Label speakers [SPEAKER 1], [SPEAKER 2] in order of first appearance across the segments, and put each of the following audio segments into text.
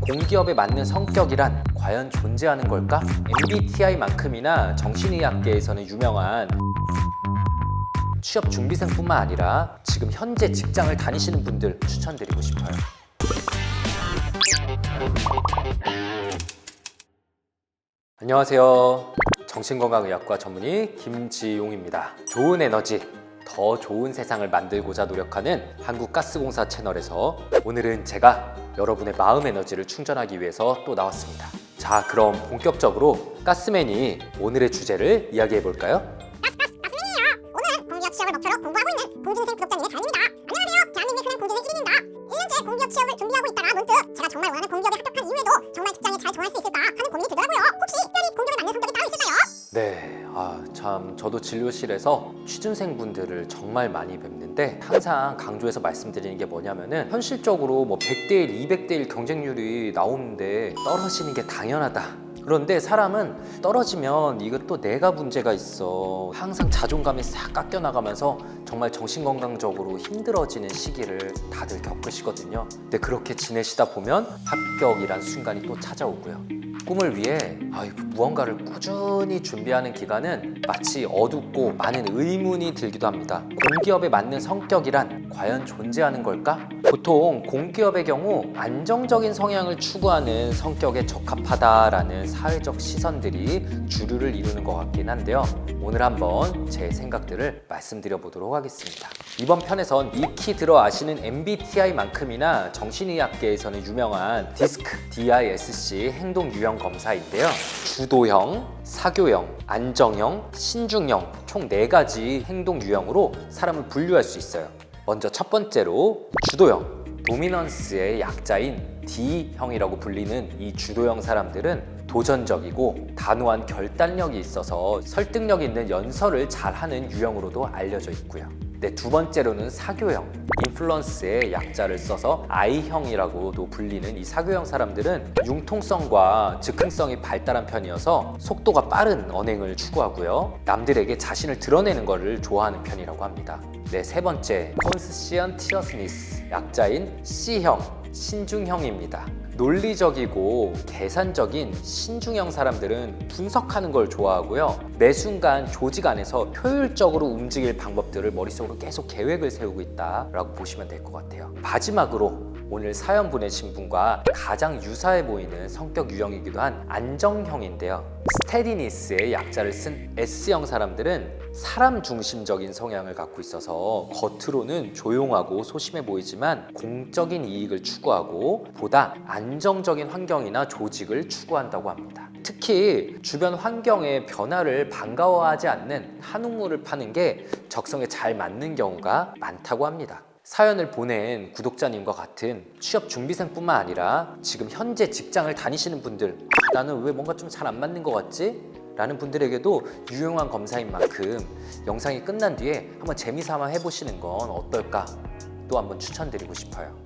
[SPEAKER 1] 공기업에 맞는 성격이란 과연 존재하는 걸까? MBTI만큼이나 정신의학계에서는 유명한 취업 준비생뿐만 아니라 지금 현재 직장을 다니시는 분들 추천드리고 싶어요. 안녕하세요. 정신건강의학과 전문의 김지용입니다. 좋은 에너지, 더 좋은 세상을 만들고자 노력하는 한국가스공사 채널에서 오늘은 제가 여러분의 마음 에너지를 충전하기 위해서 또 나왔습니다. 자, 그럼 본격적으로 가스맨이 오늘의 주제를 이야기해 볼까요?
[SPEAKER 2] 가스맨이에요. 오늘은 공기업 취업을 목표로 공부하고 있는 공준생 구독자님의 사연입니다. 안녕하세요. 대한민국의 크는 공준생 1인입니다. 1년째 공기업 취업을 준비하고 있다가 문득 제가 정말 원하는 공기업에 합격한 이후에도 정말 직장에 잘 좋아할 수 있을까 하는 고민이 들더라고요. 혹시 특별히 공기업에 맞는 성격이 따로 있을까요?
[SPEAKER 1] 네, 참 저도 진료실에서 취준생분들을 정말 많이 뵙는데 항상 강조해서 말씀드리는 게 뭐냐면은 현실적으로 뭐 100대 1, 200대 1 경쟁률이 나오는데 떨어지는 게 당연하다. 그런데 사람은 떨어지면 이것도 내가 문제가 있어. 항상 자존감이 싹 깎여나가면서 정말 정신건강적으로 힘들어지는 시기를 다들 겪으시거든요. 근데 그렇게 지내시다 보면 합격이란 순간이 또 찾아오고요. 꿈을 위해 무언가를 꾸준히 준비하는 기간은 마치 어둡고 많은 의문이 들기도 합니다. 공기업에 맞는 성격이란 과연 존재하는 걸까? 보통 공기업의 경우 안정적인 성향을 추구하는 성격에 적합하다라는 사회적 시선들이 주류를 이루는 것 같긴 한데요. 오늘 한번 제 생각들을 말씀드려 보도록 하겠습니다. 이번 편에선 익히 들어 아시는 MBTI만큼이나 정신의학계에서는 유명한 DISC 행동 유형 검사인데요. 주도형, 사교형, 안정형, 신중형 총 4가지 행동 유형으로 사람을 분류할 수 있어요. 먼저 첫 번째로 주도형, 도미넌스의 약자인 D형이라고 불리는 이 주도형 사람들은 도전적이고 단호한 결단력이 있어서 설득력 있는 연설을 잘하는 유형으로도 알려져 있고요. 네, 두 번째로는 사교형, 인플루언스의 약자를 써서 I형이라고도 불리는 이 사교형 사람들은 융통성과 즉흥성이 발달한 편이어서 속도가 빠른 언행을 추구하고요. 남들에게 자신을 드러내는 것을 좋아하는 편이라고 합니다. 네, 세 번째, conscientiousness, 약자인 C형, 신중형입니다. 논리적이고 계산적인 신중형 사람들은 분석하는 걸 좋아하고요. 매 순간 조직 안에서 효율적으로 움직일 방법들을 머릿속으로 계속 계획을 세우고 있다라고 보시면 될 것 같아요. 마지막으로 오늘 사연 보내신 분과 가장 유사해 보이는 성격 유형이기도 한 안정형인데요. 스테디니스의 약자를 쓴 S형 사람들은 사람 중심적인 성향을 갖고 있어서 겉으로는 조용하고 소심해 보이지만 공적인 이익을 추구하고 보다 안정적인 환경이나 조직을 추구한다고 합니다. 특히 주변 환경의 변화를 반가워하지 않는 한우물을 파는 게 적성에 잘 맞는 경우가 많다고 합니다. 사연을 보낸 구독자님과 같은 취업 준비생뿐만 아니라 지금 현재 직장을 다니시는 분들, 나는 왜 뭔가 좀 잘 안 맞는 것 같지? 라는 분들에게도 유용한 검사인 만큼 영상이 끝난 뒤에 한번 재미삼아 해보시는 건 어떨까? 또 한번 추천드리고 싶어요.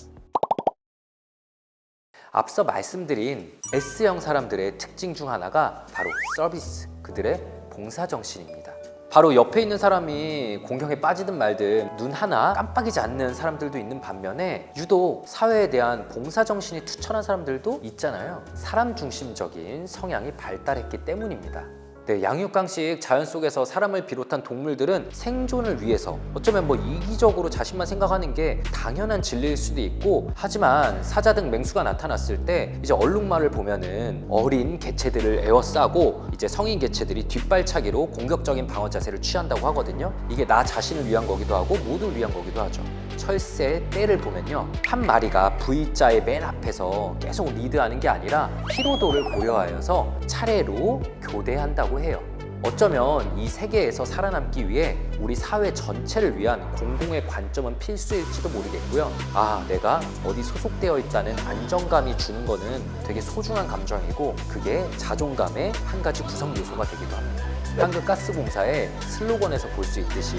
[SPEAKER 1] 앞서 말씀드린 S형 사람들의 특징 중 하나가 바로 서비스, 그들의 봉사정신입니다. 바로 옆에 있는 사람이 공경에 빠지든 말든 눈 하나 깜빡이지 않는 사람들도 있는 반면에 유독 사회에 대한 봉사정신이 투철한 사람들도 있잖아요. 사람 중심적인 성향이 발달했기 때문입니다. 네, 양육강식 자연 속에서 사람을 비롯한 동물들은 생존을 위해서 어쩌면 이기적으로 자신만 생각하는 게 당연한 진리일 수도 있고, 하지만 사자 등 맹수가 나타났을 때 이제 얼룩말을 보면은 어린 개체들을 에워싸고 이제 성인 개체들이 뒷발차기로 공격적인 방어 자세를 취한다고 하거든요. 이게 나 자신을 위한 거기도 하고 모두를 위한 거기도 하죠. 철새의 떼를 보면요, 한 마리가 V자의 맨 앞에서 계속 리드하는 게 아니라 피로도를 고려하여서 차례로 교대한다고 해요. 어쩌면 이 세계에서 살아남기 위해 우리 사회 전체를 위한 공공의 관점은 필수일지도 모르겠고요. 내가 어디 소속되어 있다는 안정감이 주는 거는 되게 소중한 감정이고, 그게 자존감의 한 가지 구성 요소가 되기도 합니다. 한국가스공사의 슬로건에서 볼 수 있듯이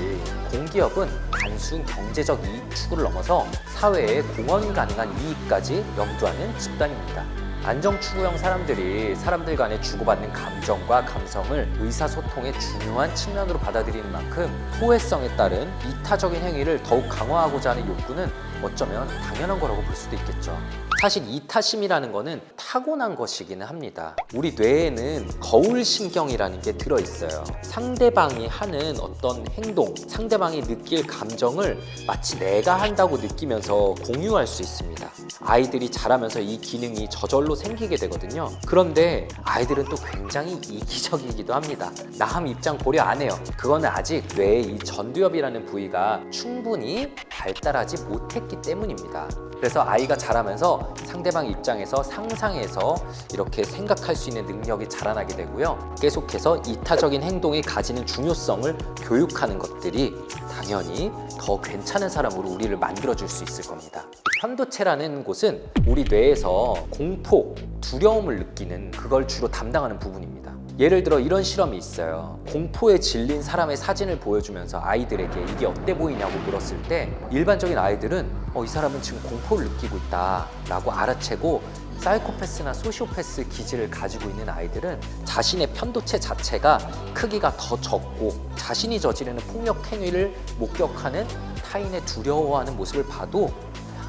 [SPEAKER 1] 공기업은 단순 경제적 이익 추구를 넘어서 사회에 공헌 가능한 이익까지 염두하는 집단입니다. 안정 추구형 사람들이 사람들 간에 주고받는 감정과 감성을 의사소통의 중요한 측면으로 받아들이는 만큼 호혜성에 따른 이타적인 행위를 더욱 강화하고자 하는 욕구는 어쩌면 당연한 거라고 볼 수도 있겠죠. 사실 이타심이라는 거는 타고난 것이기는 합니다. 우리 뇌에는 거울신경이라는 게 들어있어요. 상대방이 하는 어떤 행동, 상대방이 느낄 감정을 마치 내가 한다고 느끼면서 공유할 수 있습니다. 아이들이 자라면서 이 기능이 저절로 생기게 되거든요. 그런데 아이들은 또 굉장히 이기적이기도 합니다. 남 입장 고려 안 해요. 그거는 아직 뇌의 이 전두엽이라는 부위가 충분히 발달하지 못했기 때문입니다. 그래서 아이가 자라면서 상대방 입장에서 상상해서 이렇게 생각할 수 있는 능력이 자라나게 되고요. 계속해서 이타적인 행동이 가지는 중요성을 교육하는 것들이 당연히 더 괜찮은 사람으로 우리를 만들어줄 수 있을 겁니다. 편도체라는 곳은 우리 뇌에서 공포, 두려움을 느끼는 그걸 주로 담당하는 부분입니다. 예를 들어 이런 실험이 있어요. 공포에 질린 사람의 사진을 보여주면서 아이들에게 이게 어때 보이냐고 물었을 때 일반적인 아이들은 이 사람은 지금 공포를 느끼고 있다 라고 알아채고, 사이코패스나 소시오패스 기질을 가지고 있는 아이들은 자신의 편도체 자체가 크기가 더 적고 자신이 저지르는 폭력 행위를 목격하는 타인의 두려워하는 모습을 봐도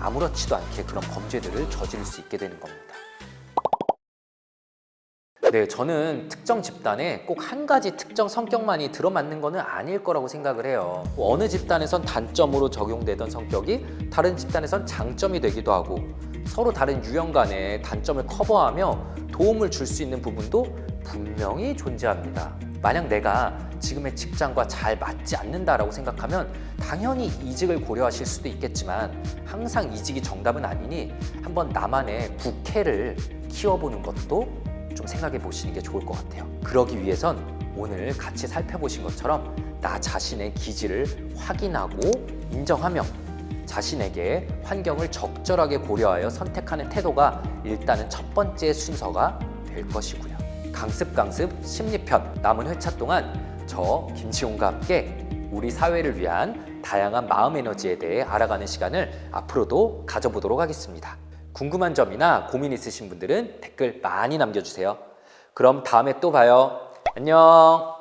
[SPEAKER 1] 아무렇지도 않게 그런 범죄들을 저지를 수 있게 되는 겁니다. 네, 저는 특정 집단에 꼭 한 가지 특정 성격만이 들어맞는 거는 아닐 거라고 생각을 해요. 어느 집단에선 단점으로 적용되던 성격이 다른 집단에선 장점이 되기도 하고, 서로 다른 유형 간의 단점을 커버하며 도움을 줄 수 있는 부분도 분명히 존재합니다. 만약 내가 지금의 직장과 잘 맞지 않는다라고 생각하면 당연히 이직을 고려하실 수도 있겠지만, 항상 이직이 정답은 아니니 한번 나만의 부캐를 키워보는 것도 좀 생각해 보시는 게 좋을 것 같아요. 그러기 위해선 오늘 같이 살펴보신 것처럼 나 자신의 기질을 확인하고 인정하며 자신에게 환경을 적절하게 고려하여 선택하는 태도가 일단은 첫 번째 순서가 될 것이고요. 강습 심리편, 남은 회차 동안 저 김지용과 함께 우리 사회를 위한 다양한 마음 에너지에 대해 알아가는 시간을 앞으로도 가져보도록 하겠습니다. 궁금한 점이나 고민 있으신 분들은 댓글 많이 남겨주세요. 그럼 다음에 또 봐요. 안녕.